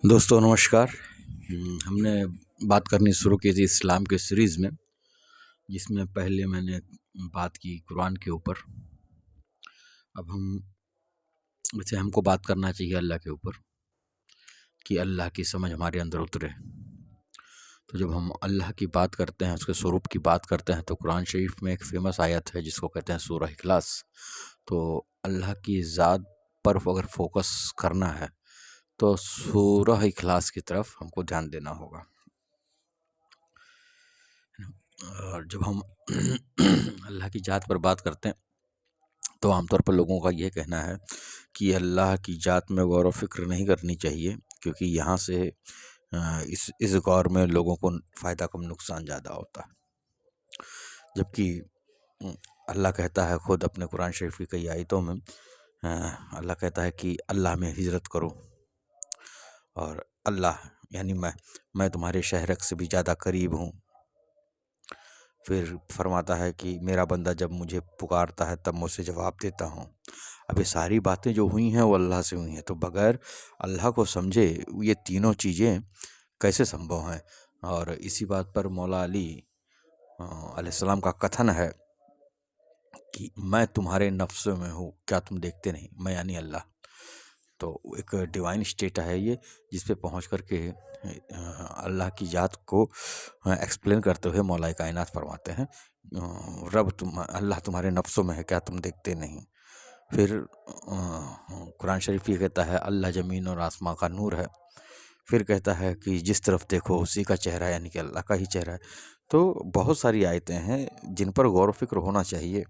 दोस्तों नमस्कार। हमने बात करनी शुरू की थी इस्लाम के सीरीज़ में, जिसमें पहले मैंने बात की कुरान के ऊपर। अब हमको बात करना चाहिए अल्लाह के ऊपर, कि अल्लाह की समझ हमारे अंदर उतरे। तो जब हम अल्लाह की बात करते हैं, उसके स्वरूप की बात करते हैं, तो कुरान शरीफ में एक फ़ेमस आयत है जिसको कहते हैं सूरह इखलास। तो अल्लाह की ज़ात पर अगर फोकस करना है तो सूरह इखलास की तरफ हमको ध्यान देना होगा। और जब हम अल्लाह की ज़ात पर बात करते हैं तो आमतौर पर लोगों का ये कहना है कि अल्लाह की ज़ात में गौर व फ़िक्र नहीं करनी चाहिए, क्योंकि यहाँ से इस गौर में लोगों को फ़ायदा कम नुकसान ज़्यादा होता है। जबकि अल्लाह कहता है खुद अपने कुरान शरीफ की कई आयतों में, अल्लाह कहता है कि अल्लाह में हिजरत करो, और अल्लाह यानी मैं तुम्हारे शहरक से भी ज़्यादा करीब हूँ। फिर फरमाता है कि मेरा बंदा जब मुझे पुकारता है तब मुझसे जवाब देता हूँ। अब ये सारी बातें जो हुई हैं वो अल्लाह से हुई हैं, तो बगैर अल्लाह को समझे ये तीनों चीज़ें कैसे संभव हैं। और इसी बात पर मौला अली अलैहिस्सलाम का कथन है कि मैं तुम्हारे नफ्स में हूँ, क्या तुम देखते नहीं, मैं यानी अल्लाह। तो एक डिवाइन स्टेट है ये, जिस पे पहुँच कर के अल्लाह की ज़ात को एक्सप्लेन करते हुए मौला कायनात फरमाते हैं, अल्लाह तुम्हारे नफ्सों में है, क्या तुम देखते नहीं। फिर कुरान शरीफ ये कहता है अल्लाह ज़मीन और आसमां का नूर है। फिर कहता है कि जिस तरफ देखो उसी का चेहरा, यानी कि अल्लाह का ही चेहरा है। तो बहुत सारी आयतें हैं जिन पर गौर व फिक्र होना चाहिए,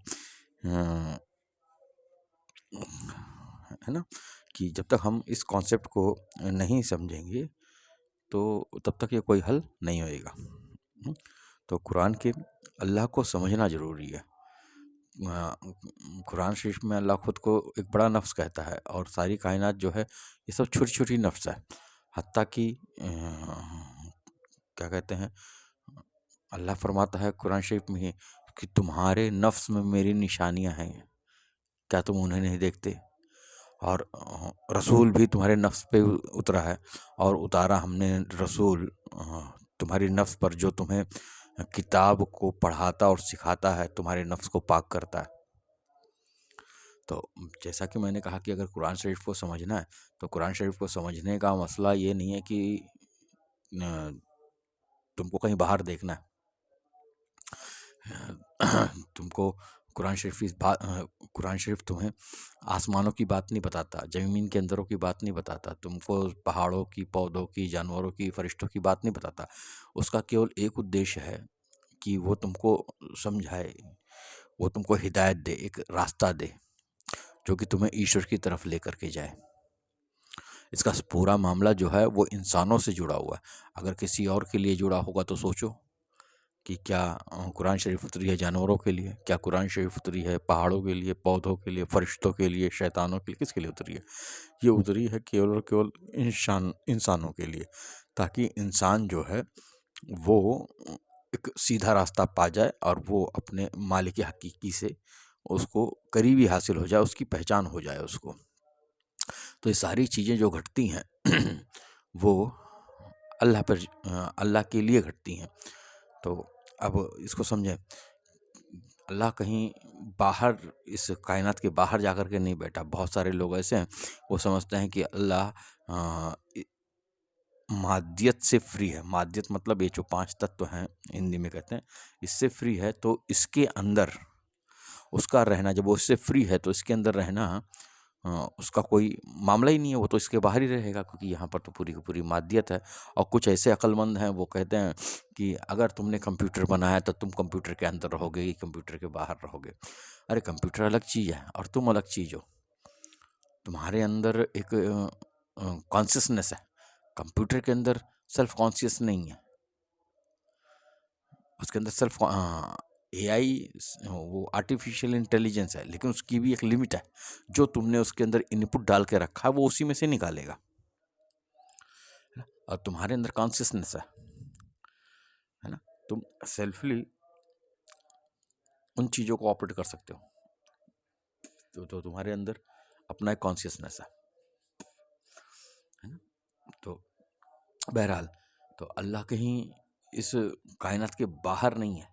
है ना, कि जब तक हम इस कॉन्सेप्ट को नहीं समझेंगे तो तब तक ये कोई हल नहीं होएगा। तो कुरान के अल्लाह को समझना ज़रूरी है। कुरान शरीफ में अल्लाह खुद को एक बड़ा नफ्स कहता है, और सारी कायनात जो है ये सब छोटी छोटी नफ्स है। हत्ता कि क्या कहते हैं, अल्लाह फरमाता है कुरान शरीफ में ही कि तुम्हारे नफ्स में मेरी निशानियां हैं, क्या तुम उन्हें नहीं देखते। और रसूल भी तुम्हारे नफ्स पे उतरा है, और उतारा हमने रसूल तुम्हारी नफ्स पर, जो तुम्हें किताब को पढ़ाता और सिखाता है, तुम्हारे नफ्स को पाक करता है। तो जैसा कि मैंने कहा कि अगर कुरान शरीफ को समझना है तो कुरान शरीफ को समझने का मसला ये नहीं है कि तुमको कहीं बाहर देखना है। तुमको कुरान शरीफ तुम्हें आसमानों की बात नहीं बताता, ज़मीन के अंदरों की बात नहीं बताता, तुमको पहाड़ों की, पौधों की, जानवरों की, फरिश्तों की बात नहीं बताता। उसका केवल एक उद्देश्य है कि वो तुमको समझाए, वो तुमको हिदायत दे, एक रास्ता दे जो कि तुम्हें ईश्वर की तरफ लेकर के जाए। इसका पूरा मामला जो है वो इंसानों से जुड़ा हुआ है। अगर किसी और के लिए जुड़ा होगा तो सोचो कि क्या कुरान शरीफ उतरी है जानवरों के लिए, क्या कुरान शरीफ उतरी है पहाड़ों के लिए, पौधों के लिए, फरिश्तों के लिए, शैतानों के लिए, किसके लिए उतरी है? ये उतरी है केवल और केवल इंसानों के लिए, ताकि इंसान जो है वो एक सीधा रास्ता पा जाए और वो अपने मालिक हकीकी से उसको करीबी हासिल हो जाए, उसकी पहचान हो जाए उसको। तो ये सारी चीज़ें जो घटती हैं वो अल्लाह के लिए घटती हैं। तो अब इसको समझें, अल्लाह कहीं बाहर, इस कायनात के बाहर जाकर के नहीं बैठा। बहुत सारे लोग ऐसे हैं, वो समझते हैं कि अल्लाह मादियत से फ्री है। मादियत मतलब ये जो 5 तत्व हैं, हिंदी में कहते हैं, इससे फ्री है। तो इसके अंदर उसका रहना, जब वो इससे फ्री है तो इसके अंदर रहना उसका कोई मामला ही नहीं है, वो तो इसके बाहर ही रहेगा, क्योंकि यहाँ पर तो पूरी की पूरी मादियत है। और कुछ ऐसे अक्लमंद हैं, वो कहते हैं कि अगर तुमने कंप्यूटर बनाया तो तुम कंप्यूटर के अंदर रहोगे, ये कंप्यूटर के बाहर रहोगे। अरे कंप्यूटर अलग चीज़ है और तुम अलग चीज़ हो। तुम्हारे अंदर एक कॉन्शियसनेस है, कंप्यूटर के अंदर सेल्फ कॉन्शियस नहीं है। उसके अंदर सेल्फ AI वो आर्टिफिशियल इंटेलिजेंस है, लेकिन उसकी भी एक लिमिट है। जो तुमने उसके अंदर इनपुट डाल के रखा है वो उसी में से निकालेगा। और तुम्हारे अंदर कॉन्शियसनेस है ना, तुम सेल्फली उन चीज़ों को ऑपरेट कर सकते हो। तो तुम्हारे अंदर अपना एक कॉन्शियसनेस है ना। तो बहरहाल, तो अल्लाह कहीं इस कायनात के बाहर नहीं है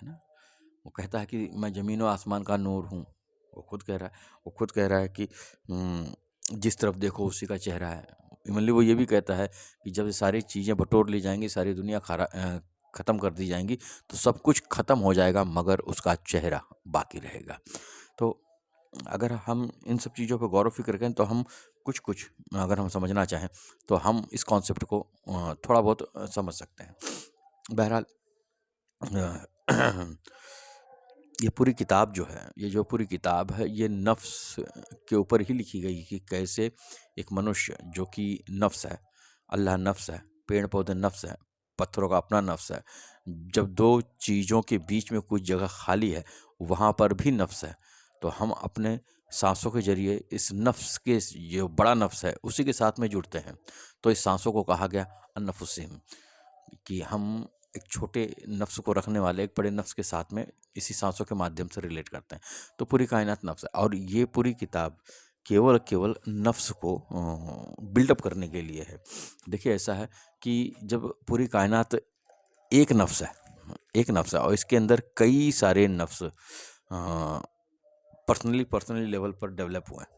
ना? वो कहता है कि मैं ज़मीन और आसमान का नूर हूँ। वो खुद कह रहा है कि जिस तरफ देखो उसी का चेहरा है। इमनली वो ये भी कहता है कि जब ये सारी चीज़ें बटोर ली जाएँगी, सारी दुनिया ख़त्म कर दी जाएँगी, तो सब कुछ ख़त्म हो जाएगा मगर उसका चेहरा बाकी रहेगा। तो अगर हम इन सब चीज़ों पे गौर व फ़िक्र करें तो हम कुछ-कुछ अगर हम समझना चाहें, तो हम इस कॉन्सेप्ट को थोड़ा बहुत समझ सकते हैं। बहरहाल, अ, ये पूरी किताब जो है, ये जो पूरी किताब है, ये नफ्स के ऊपर ही लिखी गई कि कैसे एक मनुष्य जो कि नफ्स है, अल्लाह नफ्स है, पेड़-पौधे नफ्स है, पत्थरों का अपना नफ्स है। जब 2 चीज़ों के बीच में कुछ जगह खाली है, वहाँ पर भी नफ्स है। तो हम अपने साँसों के ज़रिए इस नफ्स के जो बड़ा नफ्स है, उसी के साथ में जुड़ते हैं। तो इस साँसों को कहा गया अन-नफुसिम, कि हम एक छोटे नफ्स को रखने वाले एक बड़े नफ्स के साथ में इसी साँसों के माध्यम से रिलेट करते हैं। तो पूरी कायनात नफ्स है और ये पूरी किताब केवल नफ्स को बिल्डअप करने के लिए है। देखिए, ऐसा है कि जब पूरी कायनात एक नफ्स है, और इसके अंदर कई सारे नफ्स पर्सनली लेवल पर डेवलप हुए हैं।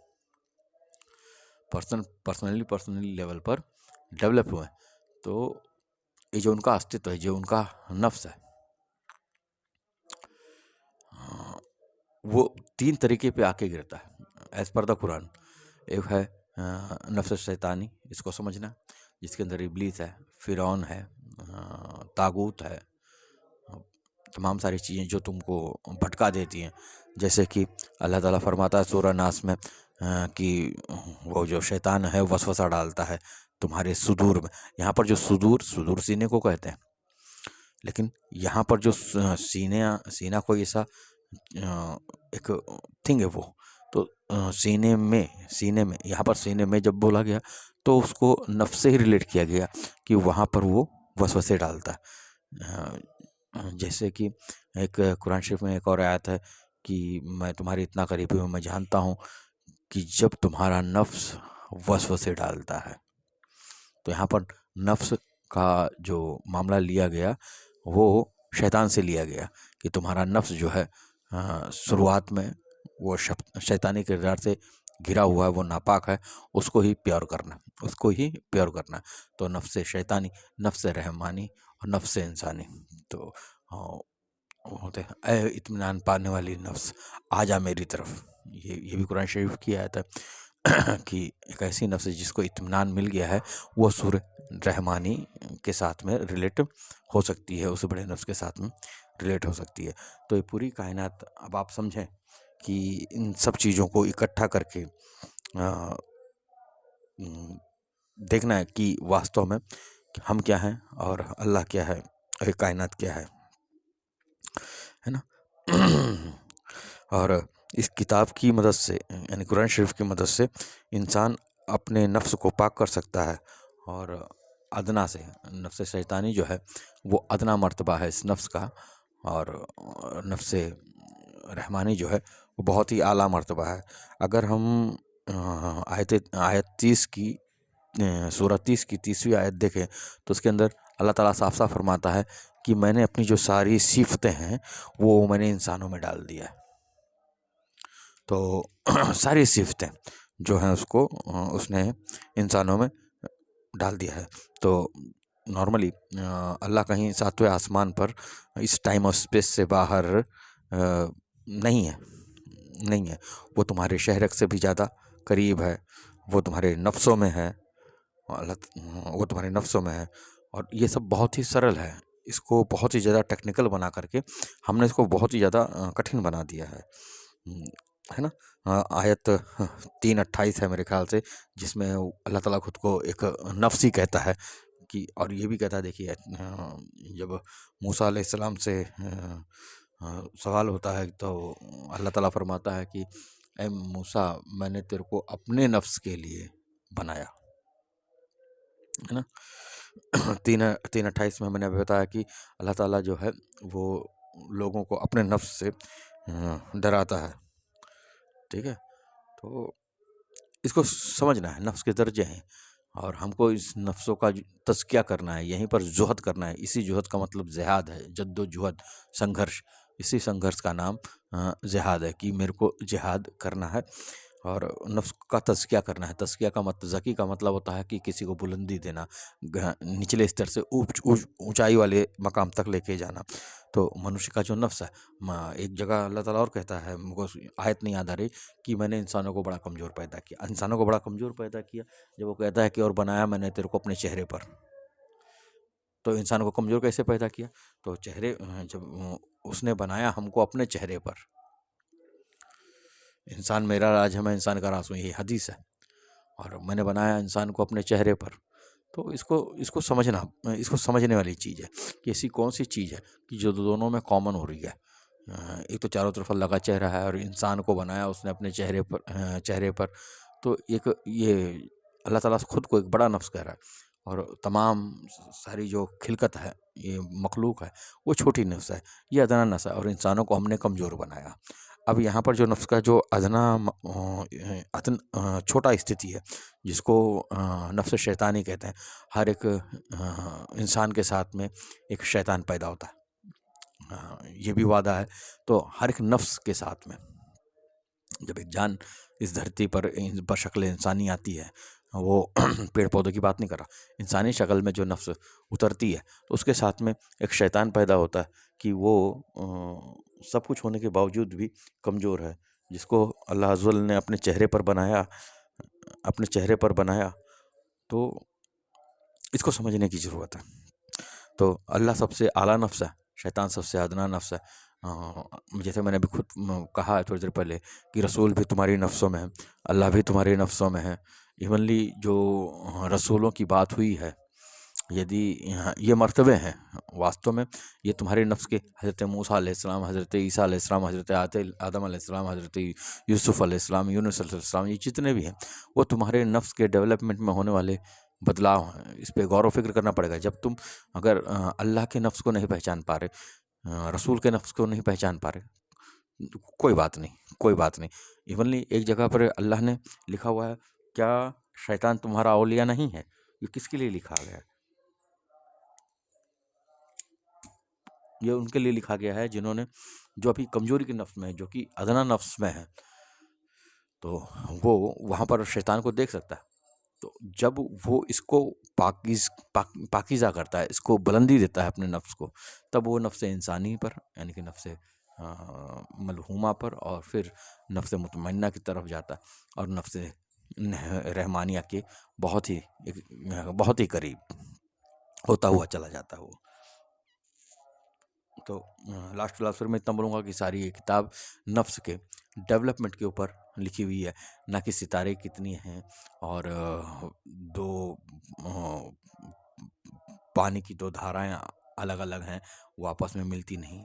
पर्सनली लेवल पर डेवलप हुए हैं। तो ये जो उनका अस्तित्व है, जो उनका नफ्स है, वो 3 तरीके पे आके गिरता है एज़ पर द कुरान। एक है नफ्स शैतानी, इसको समझना, जिसके अंदर इब्लीस है, फ़िरौन है, तागूत है, तमाम सारी चीज़ें जो तुमको भटका देती हैं। जैसे कि अल्लाह ताला फरमाता है सूरह नास में कि वो जो शैतान है वसवसा डालता है तुम्हारे सुदूर में। यहाँ पर जो सुदूर सीने को कहते हैं, लेकिन यहाँ पर जो सीना कोई ऐसा एक थिंग है वो। तो सीने में यहाँ पर सीने में जब बोला गया तो उसको नफ्स से ही रिलेट किया गया कि वहाँ पर वो वसवसे डालता है। जैसे कि एक कुरान शरीफ में एक और आयत है कि मैं तुम्हारे इतना करीबी हूँ, मैं जानता हूँ कि जब तुम्हारा नफ्स वसवसे डालता है। तो यहाँ पर नफ्स का जो मामला लिया गया वो शैतान से लिया गया कि तुम्हारा नफ्स जो है शुरुआत में वो शैतानी किरदार से घिरा हुआ है, वो नापाक है, उसको ही प्योर करना। तो नफ्स शैतानी, नफ्स रहमानी और नफ्स इंसानी। तो होते हैं, ऐ इत्मीनान पाने वाली नफ्स आ जा मेरी तरफ। ये भी कुरान शरीफ की आयत है कि एक ऐसी नफ्स जिसको इत्मीनान मिल गया है, वो सूरह रहमानी के साथ में रिलेट हो सकती है, उस बड़े नफ्स के साथ में रिलेट हो सकती है। तो ये पूरी कायनात, अब आप समझें कि इन सब चीज़ों को इकट्ठा करके देखना है कि वास्तव में हम क्या हैं और अल्लाह क्या है और ये कायनात क्या है ना? और इस किताब की मदद से, यानी कुरान शरीफ की मदद से, इंसान अपने नफ्स को पाक कर सकता है। और अदना से, नफ्स शैतानी जो है वो अदना मर्तबा है इस नफ्स का, और नफ्स रहमानी जो है वो बहुत ही आला मर्तबा है। अगर हम आयत 30 की सूरह 30 की 30वीं आयत देखें तो उसके अंदर अल्लाह ताला साफ साफ फरमाता है कि मैंने अपनी जो सारी सिफ़तें हैं वो मैंने इंसानों में डाल दिया है। तो सारी सिफ़तें जो हैं उसको उसने इंसानों में डाल दिया है। तो नॉर्मली अल्लाह कहीं 7वें आसमान पर इस टाइम और स्पेस से बाहर नहीं है। वो तुम्हारे शहरक से भी ज़्यादा करीब है, वो तुम्हारे नफ्सों में है, वो तुम्हारे नफ्सों में है। और ये सब बहुत ही सरल है, इसको बहुत ही ज़्यादा टेक्निकल बना करके हमने इसको बहुत ही ज़्यादा कठिन बना दिया है। है ना? आयत 3:28 है मेरे ख्याल से, जिसमें अल्लाह ताला खुद को एक नफ्स ही कहता है कि, और ये भी कहता है, देखिए जब मूसा अलैहिस्सलाम से सवाल होता है तो अल्लाह ताला फरमाता है कि ए मूसा, मैंने तेरे को अपने नफ्स के लिए बनाया, है ना? 3:28 में मैंने अभी बताया कि अल्लाह ताला जो है वो लोगों को अपने नफ्स से डराता है। ठीक है? तो इसको समझना है, नफ्स के दर्जे हैं और हमको इस नफ्सों का तज़किया करना है, यहीं पर जुहद करना है। इसी जुहद का मतलब जिहाद है, जद्दोजुहद, संघर्ष। इसी संघर्ष का नाम जिहाद है कि मेरे को जिहाद करना है और नफ्स का तज़किया करना है। तज़किया का ज़की का मतलब होता है कि किसी को बुलंदी देना, निचले स्तर से ऊंचाई वाले मकाम तक लेके जाना। तो मनुष्य का जो नफ्स है, एक जगह अल्लाह ताला और कहता है, मुझको आयत नहीं याद आ रही, कि मैंने इंसानों को बड़ा कमज़ोर पैदा किया। इंसानों को बड़ा कमज़ोर पैदा किया जब वो कहता है कि और बनाया मैंने तेरे को अपने चेहरे पर। तो इंसान को कमज़ोर कैसे पैदा किया? तो जब उसने बनाया हमको अपने चेहरे पर। इंसान मेरा राज है, मैं इंसान का राज हूँ, ये हदीस है। और मैंने बनाया इंसान को अपने चेहरे पर। तो इसको समझने वाली चीज़ है कि ऐसी कौन सी चीज़ है कि जो दोनों में कॉमन हो रही है। एक तो चारों तरफ अल्लाह का चेहरा है और इंसान को बनाया उसने अपने चेहरे पर। तो एक ये अल्लाह ताला खुद को एक बड़ा नफ्स कह रहा है और तमाम सारी जो खिलकत है, ये मखलूक है, वो छोटी नफ्स है, ये अदना नफ्स है और इंसानों को हमने कमज़ोर बनाया। अब यहाँ पर जो नफ्स का जो छोटा स्थिति है, जिसको नफ्स शैतानी कहते हैं। हर एक इंसान के साथ में एक शैतान पैदा होता है, ये भी वादा है। तो हर एक नफ्स के साथ में जब एक जान इस धरती पर बशक्ल इंसानी आती है, वो पेड़ पौधों की बात नहीं कर रहा, इंसानी शक्ल में जो नफ्स उतरती है तो उसके साथ में एक शैतान पैदा होता है कि वो सब कुछ होने के बावजूद भी कमज़ोर है, जिसको अल्लाह अज़्ज़ वजल ने अपने चेहरे पर बनाया। तो इसको समझने की ज़रूरत है। तो अल्लाह सबसे आला नफ्स है, शैतान सबसे अदना नफ्स है। जैसे मैंने अभी खुद कहा है थोड़ी देर पहले कि रसूल भी तुम्हारी नफ्सों में है, अल्लाह भी तुम्हारी नफ्सों में है। इवनली जो रसूलों की बात हुई है, यदि ये मर्तबे हैं वास्तव में, ये तुम्हारे नफ्स के हज़रत मूसा अलैहिस्सलाम, हज़रत ईसा अलैहिस्सलाम, हज़रत आदम अलैहिस्सलाम, हज़रत यूसुफ़ अलैहिस्सलाम, यूनुस अलैहिस्सलाम, ये जितने भी हैं वो तुम्हारे नफ्स के डेवलपमेंट में होने वाले बदलाव हैं। इस पे गौर व फ़िक्र करना पड़ेगा। जब तुम अगर अल्लाह के नफ्स को नहीं पहचान पा रहे, रसूल के नफ्स को नहीं पहचान पा रहे, कोई बात नहीं, कोई बात नहीं। इवनली एक जगह पर अल्लाह ने लिखा हुआ है, क्या शैतान तुम्हारा औलिया नहीं है? ये किसके लिए लिखा गया है? ये उनके लिए लिखा गया है जिन्होंने, जो अभी कमजोरी के नफ्स में है, जो कि अदना नफ्स में है। तो वो वहाँ पर शैतान को देख सकता है। तो जब वो इसको पाकीज़ा करता है, इसको बुलंदी देता है अपने नफ्स को, तब वो नफ्स इंसानी पर, यानी कि नफ्स मलहूमा पर, और फिर नफ्स मुतमइन्ना की तरफ जाता है और नफ्स रहमानिया के बहुत ही करीब होता हुआ चला जाता है वो। तो लास्ट फिर मैं इतना बोलूँगा कि सारी ये किताब नफ्स के डेवलपमेंट के ऊपर लिखी हुई है, ना कि सितारे कितनी हैं और दो पानी की दो धाराएं अलग अलग हैं, वो आपस में मिलती नहीं।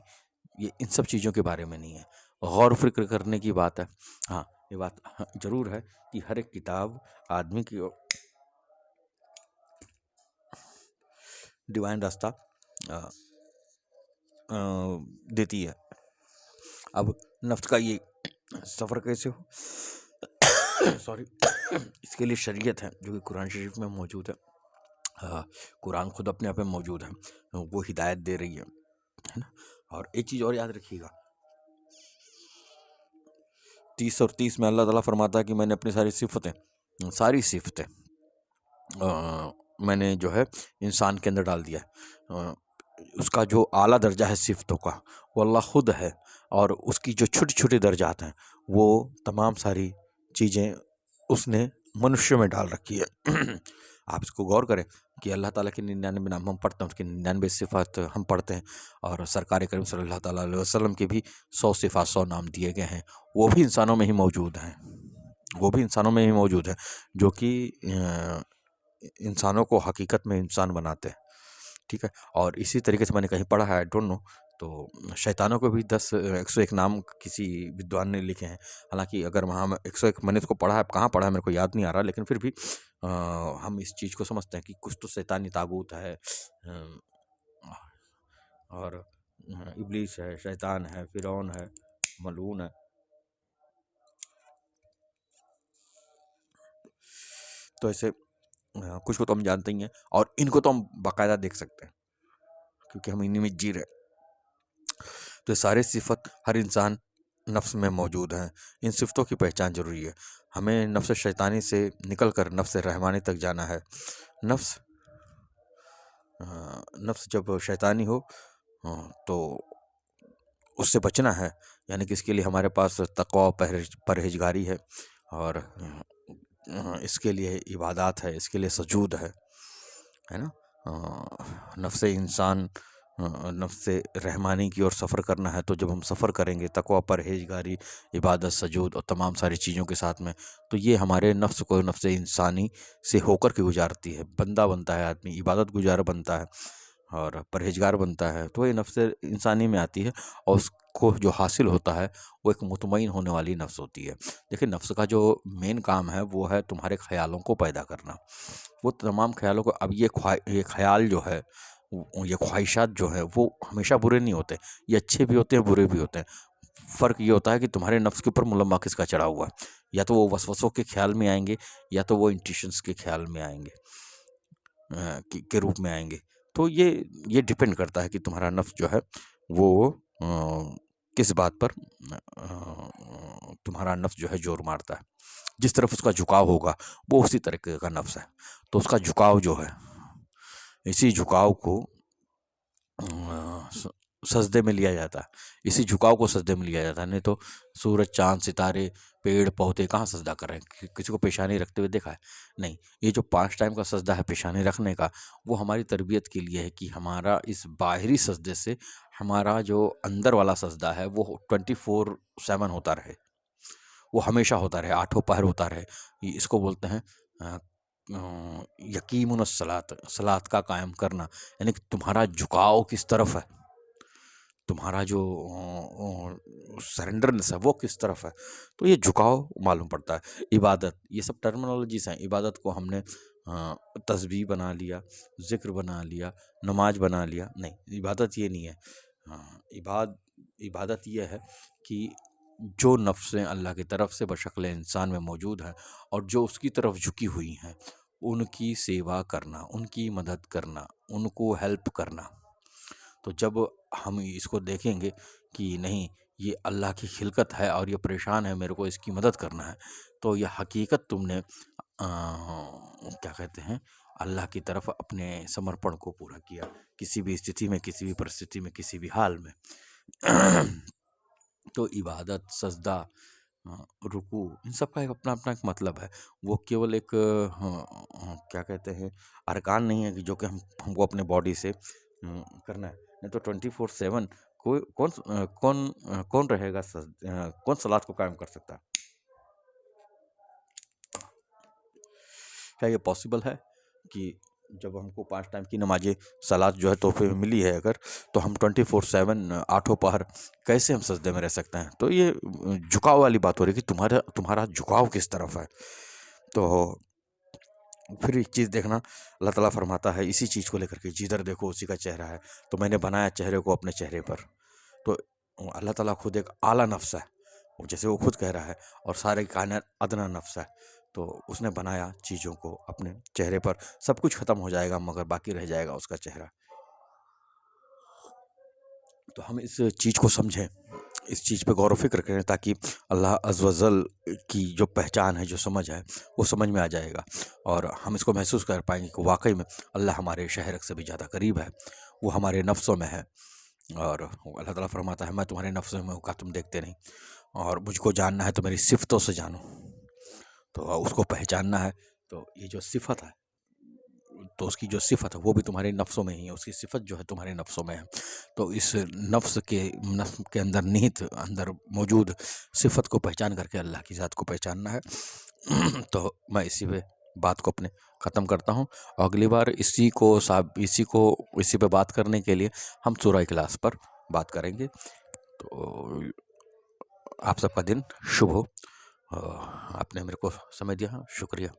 ये इन सब चीज़ों के बारे में नहीं है, गौर फिक्र करने की बात है। हाँ, ये बात ज़रूर है कि हर एक किताब आदमी की डिवाइन रास्ता देती है। अब नफ्स का ये सफ़र कैसे हो सॉरी इसके लिए शरीयत है जो कि कुरान शरीफ में मौजूद है। कुरान खुद अपने आप में मौजूद है, वो हिदायत दे रही है ना। और एक चीज़ और याद रखिएगा, 30 और 30 में अल्लाह ताला फरमाता है कि मैंने अपनी सारी सिफतें मैंने जो है इंसान के अंदर डाल दिया है। उसका जो आला दर्जा है सिफतों का, वो अल्लाह खुद है, और उसकी जो छोटे छोटे दर्जात हैं, वो तमाम सारी चीज़ें उसने मनुष्य में डाल रखी है। आप इसको गौर करें कि अल्लाह ताला के 99 नाम हम पढ़ते हैं, उसकी 99 सिफ़ात हम पढ़ते हैं, और सरकार करीम सल्लल्लाहु ताला अलैहि वसल्लम के भी 100 सिफ़ात 100 नाम दिए गए हैं। वो भी इंसानों में ही मौजूद हैं, वो भी इंसानों में ही मौजूद है, जो कि इंसानों को हकीकत में इंसान बनाते हैं। ठीक है, और इसी तरीके से मैंने कहीं पढ़ा है, आई डोंट नो, तो शैतानों को भी 101 नाम किसी विद्वान ने लिखे हैं। हालांकि अगर वहाँ 101 मैंने इसको पढ़ा है, कहाँ पढ़ा है मेरे को याद नहीं आ रहा, लेकिन फिर भी हम इस चीज़ को समझते हैं कि कुछ तो शैतानी ताबूत है, और इब्लीस है, शैतान है, फिरौन है, मलून है। तो ऐसे कुछ को तो हम जानते ही हैं, और इनको तो हम बाकायदा देख सकते हैं क्योंकि हम इन्हीं में जी रहे। तो ये सारे सिफत हर इंसान नफ्स में मौजूद हैं। इन सिफ़्तों की पहचान ज़रूरी है। हमें नफ्स शैतानी से निकल कर नफ्स रहमानी तक जाना है। नफ्स नफ्स जब शैतानी हो तो उससे बचना है, यानी कि इसके लिए हमारे पास तक़वा परहेज़गारी है, और इसके लिए इबादत है, इसके लिए सजूद है ना। नफ्स इंसान नफ्स रहमानी की ओर सफ़र करना है, तो जब हम सफ़र करेंगे तक़वा परहेज़गारी इबादत सजूद और तमाम सारी चीज़ों के साथ में, तो ये हमारे नफ्स को नफ्स इंसानी से होकर के गुजारती है। बंदा बनता है आदमी, इबादत गुजार बनता है और परहेज़गार बनता है, तो ये नफ्स इंसानी में आती है, और उसको जो हासिल होता है वो एक मुतमईन होने वाली नफ्स होती है। देखिए, नफ्स का जो मेन काम है वो है तुम्हारे ख़यालों को पैदा करना। वो तमाम ख़यालों को, अब ये ख़याल जो है, ये ख्वाहिशात जो है, वो हमेशा बुरे नहीं होते, ये अच्छे भी होते हैं, बुरे भी होते हैं। फ़र्क ये होता है कि तुम्हारे नफ्स के ऊपर मुलम्मा किसका चढ़ा हुआ है। या तो वो वसवसों के ख्याल में आएंगे, या तो वो इंट्यूशंस के ख्याल में आएंगे, के रूप में आएंगे। तो ये डिपेंड करता है कि तुम्हारा नफ्स जो है वो किस बात पर तुम्हारा नफ्स जो है जोर मारता है। जिस तरफ उसका झुकाव होगा वो उसी तरीके का नफ्स है। तो उसका झुकाव जो है, इसी झुकाव को सजदे में लिया जाता है, इसी झुकाव को सजदे में लिया जाता है। नहीं तो सूरज, चांद, सितारे, पेड़ पौधे कहाँ सजदा कर रहे हैं? किसी को पेशानी रखते हुए देखा है? नहीं। ये जो 5 टाइम का सजदा है पेशानी रखने का, वो हमारी तरबियत के लिए है कि हमारा इस बाहरी सजदे से हमारा जो अंदर वाला सजदा है वो 24/7 होता रहे, वो हमेशा होता रहे, आठों पहर होता रहे। इसको बोलते हैं यकीमुन सलात, सलात का कायम करना, यानी कि तुम्हारा झुकाव किस तरफ है, तुम्हारा जो सरेंडरनेस है वो किस तरफ है, तो ये झुकाव मालूम पड़ता है। इबादत, ये सब टर्मिनोलॉजीज हैं। इबादत को हमने तस्बीह बना लिया, जिक्र बना लिया, नमाज बना लिया, नहीं, इबादत ये नहीं है। इबादत ये है कि जो नफ्सें अल्लाह की तरफ से बशक्ल इंसान में मौजूद हैं और जो उसकी तरफ झुकी हुई हैं, उनकी सेवा करना, उनकी मदद करना, उनको हेल्प करना। तो जब हम इसको देखेंगे कि नहीं, ये अल्लाह की खिलकत है और ये परेशान है, मेरे को इसकी मदद करना है, तो ये हकीकत तुमने क्या कहते हैं, अल्लाह की तरफ अपने समर्पण को पूरा किया, किसी भी स्थिति में, किसी भी परिस्थिति में, किसी भी हाल में। तो इबादत, सजदा, रुकू, इन सब का एक अपना अपना एक मतलब है। वो केवल एक क्या कहते हैं, अरकान नहीं है कि जो कि हमको अपने बॉडी से करना है। नहीं तो 24/7 कोई कौन रहेगा, कौन सलात को कायम कर सकता है? क्या ये पॉसिबल है कि जब हमको 5 टाइम की नमाज़ें, सलात जो है तोहफे में मिली है अगर, तो हम 24/7 आठों पहर कैसे हम सजदे में रह सकते हैं? तो ये झुकाव वाली बात हो रही है कि तुम्हारा झुकाव किस तरफ है। तो फिर एक चीज़ देखना, अल्लाह ताला फरमाता है इसी चीज़ को लेकर के, जिधर देखो उसी का चेहरा है, तो मैंने बनाया चेहरे को अपने चेहरे पर। तो अल्लाह ताला खुद एक आला नफ्स है, जैसे वो खुद कह रहा है, और सारे कायनात अदना नफ्स है। तो उसने बनाया चीज़ों को अपने चेहरे पर। सब कुछ ख़त्म हो जाएगा मगर बाकी रह जाएगा उसका चेहरा। तो हम इस चीज़ को समझें, इस चीज़ पे गौर व फ़िक्र करें, ताकि अल्लाह अज़्ज़ व जल की जो पहचान है, जो समझ है, वो समझ में आ जाएगा, और हम इसको महसूस कर पाएंगे कि वाकई में अल्लाह हमारे शहर से भी ज़्यादा करीब है, वो हमारे नफ्सों में है। और अल्लाह ताला फरमाता है, मैं तुम्हारे नफ्सों में हूँ, क्या तुम देखते नहीं? और मुझको जानना है तो मेरी सिफ़तों से जानो। तो उसको पहचानना है, तो ये जो सिफ़त है, तो उसकी जो सिफ़त है वो भी तुम्हारे नफ्सों में ही है, उसकी सिफ़त जो है तुम्हारे नफ्सों में है। तो इस नफ्स के अंदर निहित, अंदर मौजूद सिफ़त को पहचान करके अल्लाह की ज़ात को पहचानना है। तो मैं इसी पे बात को अपने ख़त्म करता हूँ। अगली बार इसी पे बात करने के लिए हम सूरह इखलास पर बात करेंगे। तो आप सबका दिन शुभ हो। आपने मेरे को समय दिया, शुक्रिया।